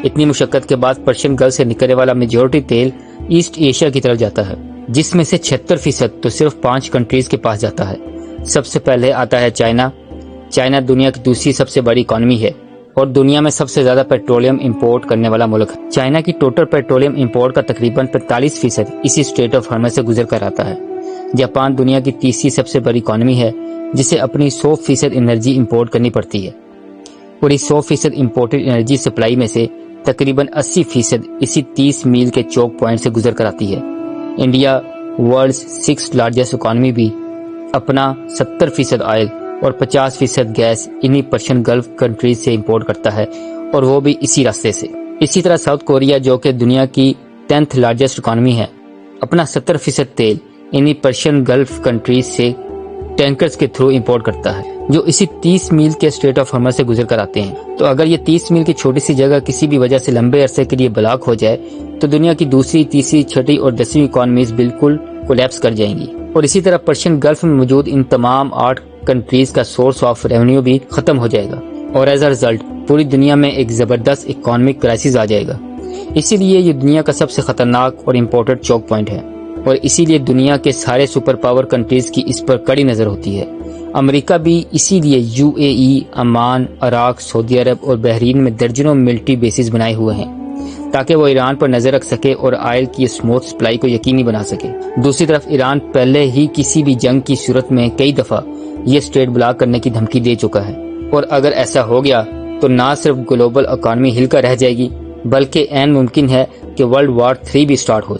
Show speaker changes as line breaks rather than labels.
اتنی مشقت کے بعد پرشین گلف سے نکلنے والا میجورٹی تیل ایسٹ ایشیا کی طرف جاتا ہے، جس میں سے 76% تو صرف 5 کنٹریز کے پاس جاتا ہے۔ سب سے پہلے آتا ہے چائنا۔ چائنا دنیا کی دوسری سب سے بڑی اکانومی ہے اور دنیا میں سب سے زیادہ پیٹرولیم امپورٹ کرنے والا ملک ہے۔ چائنا کی ٹوٹل پیٹرولیم امپورٹ کا تقریباً 45% اسی اسٹریٹ آف ہارمز سے گزر کر آتا ہے۔ جاپان دنیا کی تیسری سب سے بڑی اکانومی ہے، جسے اپنی 100% انرجی امپورٹ کرنی پڑتی ہے، اور اس 100% امپورٹڈ انرجی سپلائی میں سے تقریباً 80% اسی 30 میل کے چوک پوائنٹ سے گزر کر آتی ہے۔ انڈیا ورلڈ 6 لارجسٹ اکانومی بھی اپنا 70% آئل اور 50% گیس انہی پرشین گلف کنٹریز سے امپورٹ کرتا ہے، اور وہ بھی اسی راستے سے۔ اسی طرح ساؤتھ کوریا، جو کہ دنیا کی 10th لارجسٹ اکانومی ہے، اپنا 70% تیل انہی پرشین گلف کنٹریز سے ٹینکرز کے تھرو امپورٹ کرتا ہے، جو اسی 30 میل کے اسٹریٹ آف ہارمز سے گزر کر آتے ہیں۔ تو اگر یہ 30 میل کی چھوٹی سی جگہ کسی بھی وجہ سے لمبے عرصے کے لیے بلاک ہو جائے تو دنیا کی دوسری، تیسری، چھٹی اور 10ویں اکانومیز بالکل کولیپس کر جائیں گی، اور اسی طرح پرشین گلف میں موجود ان تمام 8 کنٹریز کا سورس آف ریونیو بھی ختم ہو جائے گا، اور ایز اے رزلٹ پوری دنیا میں ایک زبردست اکانومک کرائسس آ جائے گا۔ اسی لیے یہ دنیا کا سب سے خطرناک اور امپورٹنٹ چوک پوائنٹ ہے، اور اسی لیے دنیا کے سارے سپر پاور کنٹریز کی اس پر کڑی نظر ہوتی ہے۔ امریکہ بھی اسی لیے UAE، عمان، عراق، سعودی عرب اور بحرین میں درجنوں ملٹری بیسز بنائے ہوئے ہیں، تاکہ وہ ایران پر نظر رکھ سکے اور آئل کی اسموتھ سپلائی کو یقینی بنا سکے۔ دوسری طرف ایران پہلے ہی کسی بھی جنگ کی صورت میں کئی دفعہ یہ اسٹریٹ بلاک کرنے کی دھمکی دے چکا ہے، اور اگر ایسا ہو گیا تو نہ صرف گلوبل اکانومی ہل کر رہ جائے گی، بلکہ عین ممکن ہے کہ ورلڈ وار 3 بھی سٹارٹ ہو جائے۔